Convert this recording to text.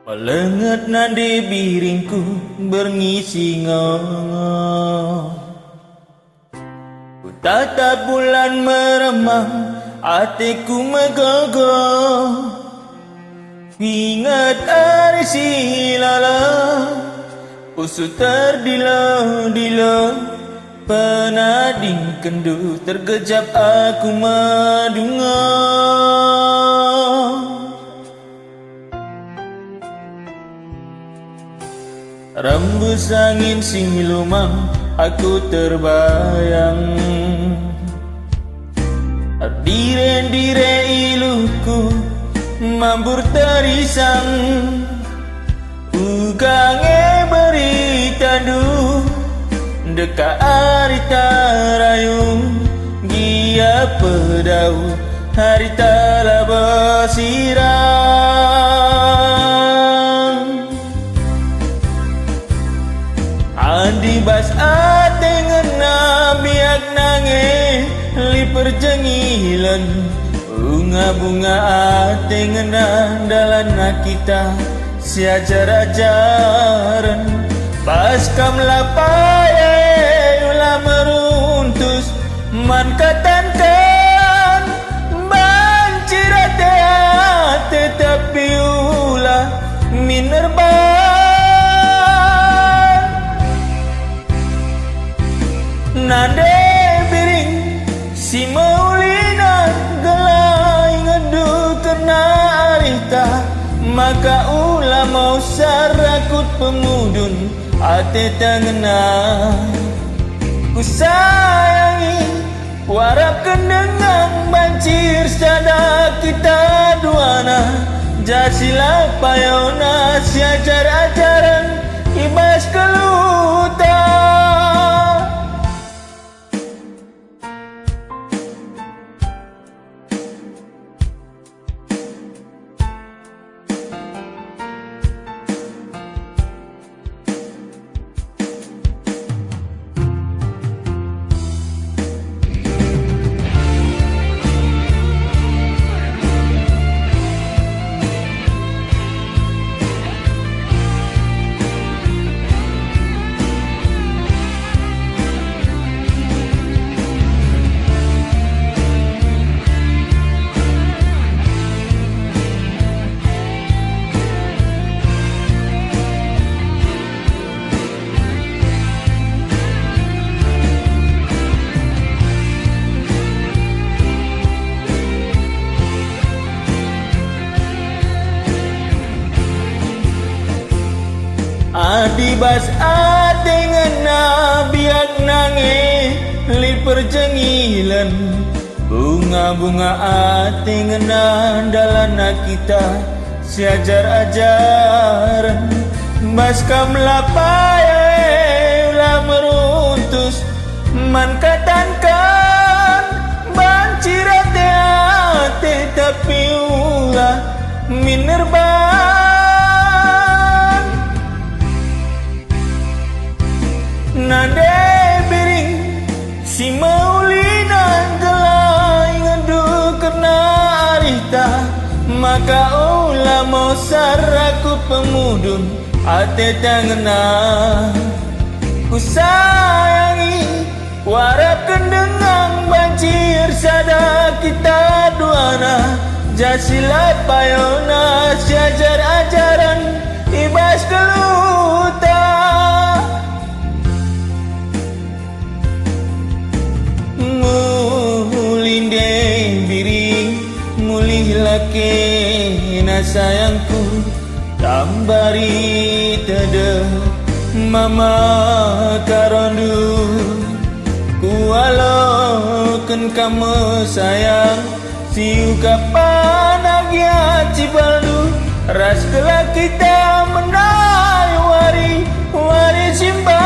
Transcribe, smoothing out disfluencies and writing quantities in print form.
Lengat nadi biringku berngisi ngongo. Ku tatap bulan meremang, hatiku megogo. Ingat hari silala, usu terdilo-dilo. Penading kendu terkejap aku madungo. Rembus angin silumang aku terbayang. Dire-dire iluku mambur terisang. Ugange berita du deka harita rayu. Gia pedau harita labasirang. Andi bas ate ngena biak nange li perjengilan. Bunga-bunga ate ngena dalana kita siajar-ajaran. Pas kam lapaye ulah meruntus man katankan. Bancir ate tapi ulah minerban. Nade biring si maulina gelai ngedu kena arita. Maka ulah mau sarakut pemudun ate tangena. Ku sayangi warap kendengang bancir sada kita duana. Jasila payona siajar ajaran ibas keluta. Adibas ate ngena biak nange li perjengilan. Bunga-bunga ate ngena dalana kita siajar ajaran. Bas kam lapaye ulah meruntus man katankan. Bancir ate tapi ulah minerban. Nade biring si maulina gelai ngedu kena arita. Maka ulah mau saraku pemudun ate tangena. Ku sayangi warap kendengang bancir sada kita duana. Jasilat payona siajar ajaran ibas keluta. Mulinde biring mulih laki na sayangku. Tambari tede mama karondu. Kualoken kamu sayang siu kapan agia cibaldu. Ras kelak kita menai wari simba.